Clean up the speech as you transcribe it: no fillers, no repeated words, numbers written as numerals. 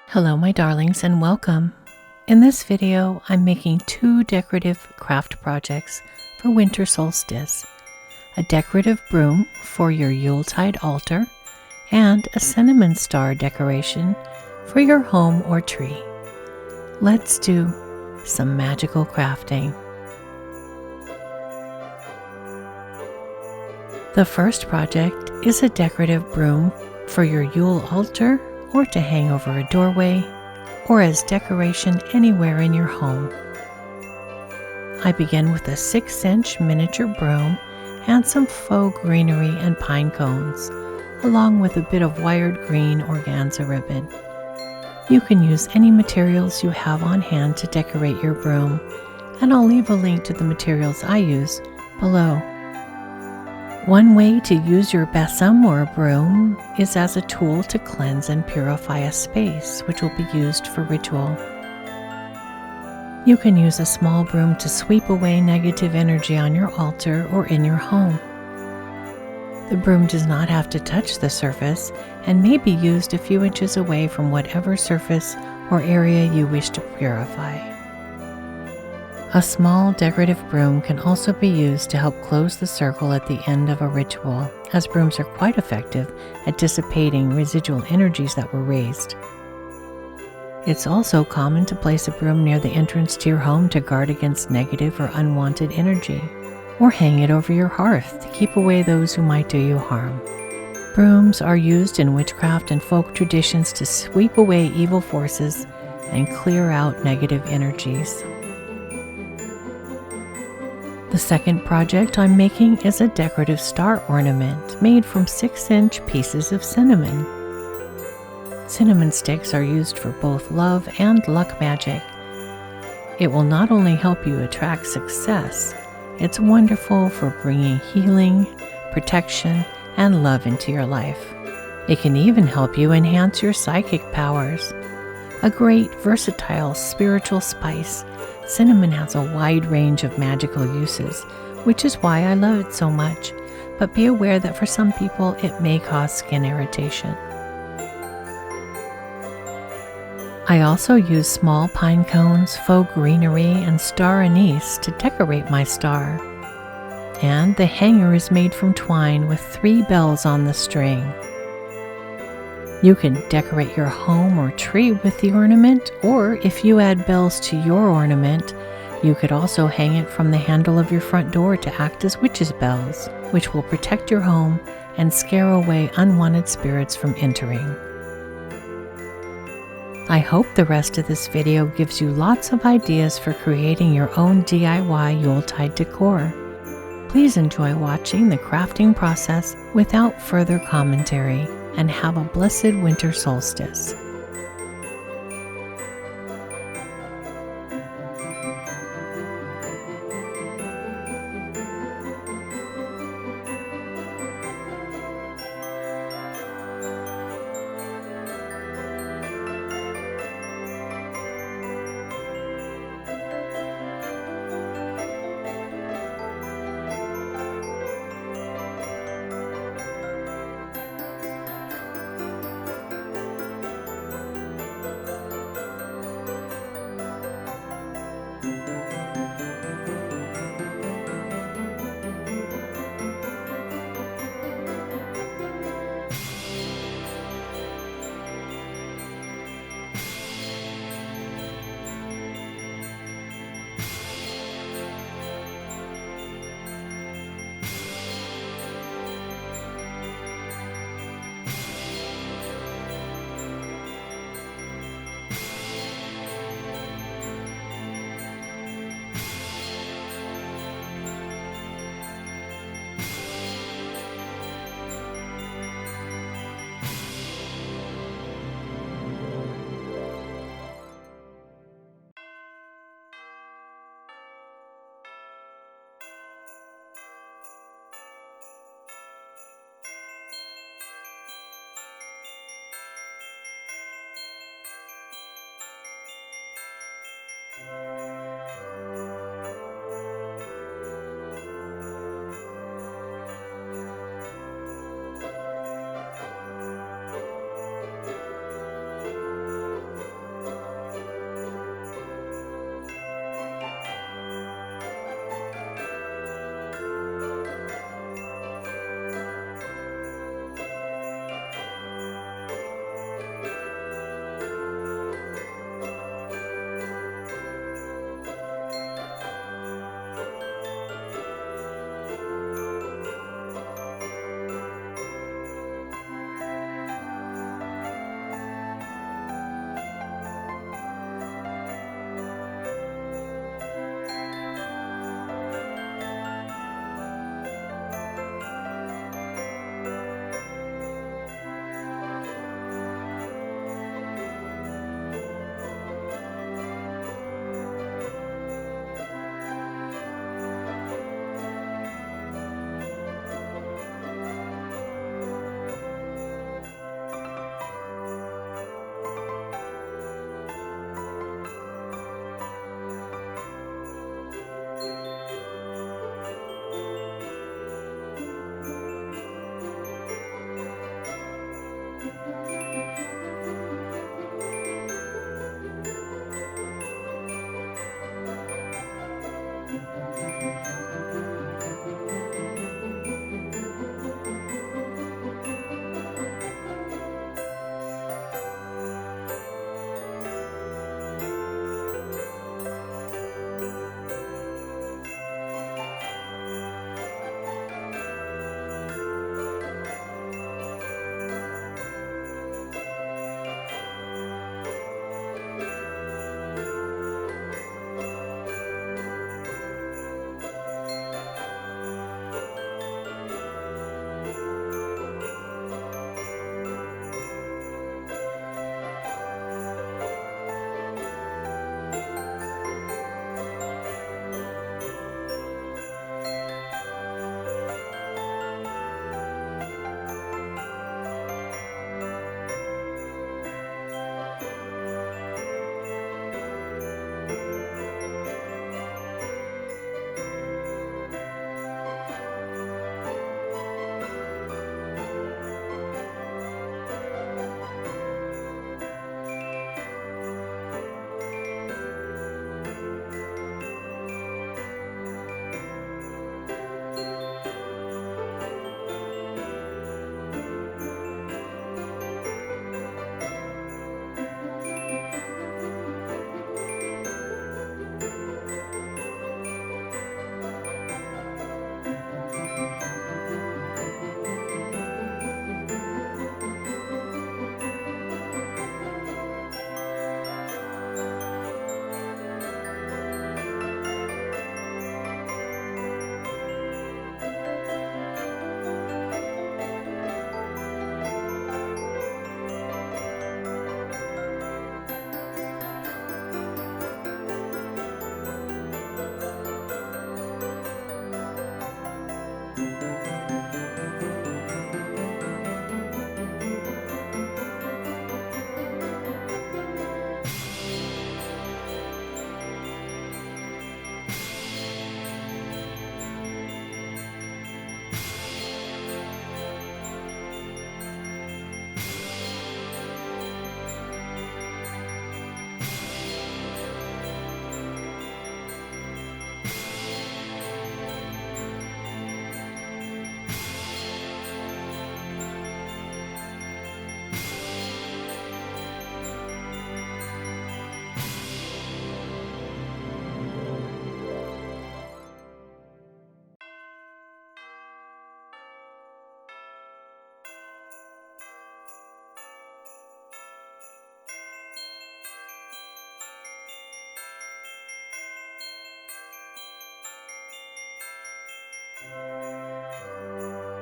Hello my darlings and welcome. In this video I'm making two decorative craft projects for Winter Solstice. A decorative broom for your Yuletide altar and a cinnamon star decoration for your home or tree. Let's do some magical crafting. The first project is a decorative broom for your Yule altar or to hang over a doorway, or as decoration anywhere in your home. I begin with a 6-inch miniature broom and some faux greenery and pine cones, along with a bit of wired green organza ribbon. You can use any materials you have on hand to decorate your broom, and I'll leave a link to the materials I use below. One way to use your besom or a broom is as a tool to cleanse and purify a space, which will be used for ritual. You can use a small broom to sweep away negative energy on your altar or in your home. The broom does not have to touch the surface and may be used a few inches away from whatever surface or area you wish to purify. A small decorative broom can also be used to help close the circle at the end of a ritual, as brooms are quite effective at dissipating residual energies that were raised. It's also common to place a broom near the entrance to your home to guard against negative or unwanted energy, or hang it over your hearth to keep away those who might do you harm. Brooms are used in witchcraft and folk traditions to sweep away evil forces and clear out negative energies. The second project I'm making is a decorative star ornament made from 6-inch pieces of cinnamon. Cinnamon sticks are used for both love and luck magic. It will not only help you attract success, it's wonderful for bringing healing, protection, and love into your life. It can even help you enhance your psychic powers. A great, versatile spiritual spice, cinnamon has a wide range of magical uses, which is why I love it so much, but be aware that for some people it may cause skin irritation. I also use small pine cones, faux greenery, and star anise to decorate my star. And the hanger is made from twine with 3 bells on the string. You can decorate your home or tree with the ornament, or if you add bells to your ornament, you could also hang it from the handle of your front door to act as witches' bells, which will protect your home and scare away unwanted spirits from entering. I hope the rest of this video gives you lots of ideas for creating your own DIY Yuletide decor. Please enjoy watching the crafting process without further commentary, and have a blessed winter solstice.